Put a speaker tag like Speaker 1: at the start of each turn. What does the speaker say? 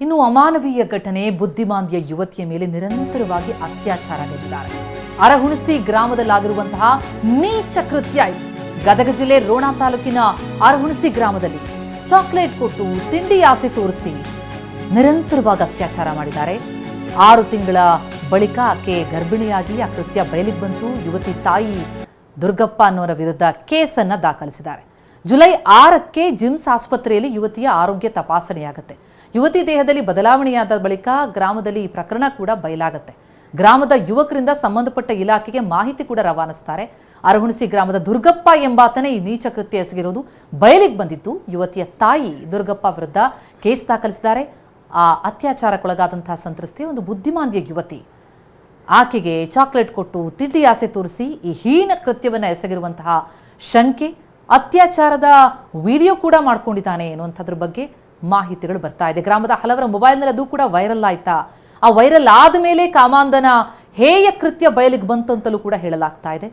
Speaker 1: ಇನ್ನು ಅಮಾನವೀಯ ಘಟನೆ, ಬುದ್ಧಿಮಾಂದ್ಯ ಯುವತಿಯ ಮೇಲೆ ನಿರಂತರವಾಗಿ ಅತ್ಯಾಚಾರವೆದ್ದಿದ್ದಾರೆ. ಅರಹುಣಸಿ ಗ್ರಾಮದಲ್ಲಾಗಿರುವಂತಹ ನೀಚ ಕೃತ್ಯ ಇದು. ಗದಗ ಜಿಲ್ಲೆ ರೋಣ ತಾಲೂಕಿನ ಅರಹುಣಸಿ ಗ್ರಾಮದಲ್ಲಿ ಚಾಕ್ಲೇಟ್ ಕೊಟ್ಟು ತಿಂಡಿ ಆಸೆ ತೋರಿಸಿ ನಿರಂತರವಾಗಿ ಅತ್ಯಾಚಾರ ಮಾಡಿದ್ದಾರೆ. 6 ತಿಂಗಳ ಬಳಿಕ ಆಕೆ ಗರ್ಭಿಣಿಯಾಗಿ ಆ ಕೃತ್ಯ ಬಯಲಿಗೆ ಬಂತು. ಯುವತಿ ತಾಯಿ ದುರ್ಗಪ್ಪ ಅನ್ನೋರ ವಿರುದ್ಧ ಕೇಸನ್ನ ದಾಖಲಿಸಿದ್ದಾರೆ. ಜುಲೈ 6ಕ್ಕೆ ಜಿಮ್ಸ್ ಆಸ್ಪತ್ರೆಯಲ್ಲಿ ಯುವತಿಯ ಆರೋಗ್ಯ ತಪಾಸಣೆಯಾಗುತ್ತೆ. ಯುವತಿ ದೇಹದಲ್ಲಿ ಬದಲಾವಣೆಯಾದ ಬಳಿಕ ಗ್ರಾಮದಲ್ಲಿ ಈ ಪ್ರಕರಣ ಕೂಡ ಬಯಲಾಗುತ್ತೆ. ಗ್ರಾಮದ ಯುವಕರಿಂದ ಸಂಬಂಧಪಟ್ಟ ಇಲಾಖೆಗೆ ಮಾಹಿತಿ ಕೂಡ ರವಾನಿಸ್ತಾರೆ. ಅರಹುಣಸಿ ಗ್ರಾಮದ ದುರ್ಗಪ್ಪ ಎಂಬಾತನೇ ಈ ನೀಚ ಕೃತ್ಯ ಎಸಗಿರೋದು ಬಯಲಿಗೆ ಬಂದಿತ್ತು. ಯುವತಿಯ ತಾಯಿ ದುರ್ಗಪ್ಪ ವಿರುದ್ಧ ಕೇಸ್ ದಾಖಲಿಸಿದ್ದಾರೆ. ಆ ಅತ್ಯಾಚಾರಕ್ಕೊಳಗಾದಂತಹ ಸಂತ್ರಸ್ತೆ ಒಂದು ಬುದ್ಧಿಮಾಂದ್ಯ ಯುವತಿ. ಆಕೆಗೆ ಚಾಕ್ಲೇಟ್ ಕೊಟ್ಟು ತಿಂಡಿ ಆಸೆ ತೋರಿಸಿ ಈ ಹೀನ ಕೃತ್ಯವನ್ನು ಎಸಗಿರುವಂತಹ ಶಂಕೆ, ಅತ್ಯಾಚಾರದ ವಿಡಿಯೋ ಕೂಡ ಮಾಡ್ಕೊಂಡಿದ್ದಾನೆ ಎನ್ನುವಂಥದ್ರ ಬಗ್ಗೆ ಮಾಹಿತಿಗಳು ಬರ್ತಾ ಇದೆ. ಗ್ರಾಮದ ಹಲವರ ಮೊಬೈಲ್ನಲ್ಲಿ ಅದು ಕೂಡ ವೈರಲ್ ಆಯ್ತಾ. ಆ ವೈರಲ್ ಆದ ಮೇಲೆ ಕಾಮಾಂಧನ ಹೇಯ ಕೃತ್ಯ ಬಯಲಿಗೆ ಬಂತು ಅಂತಲೂ ಕೂಡ ಹೇಳಲಾಗ್ತಾ ಇದೆ.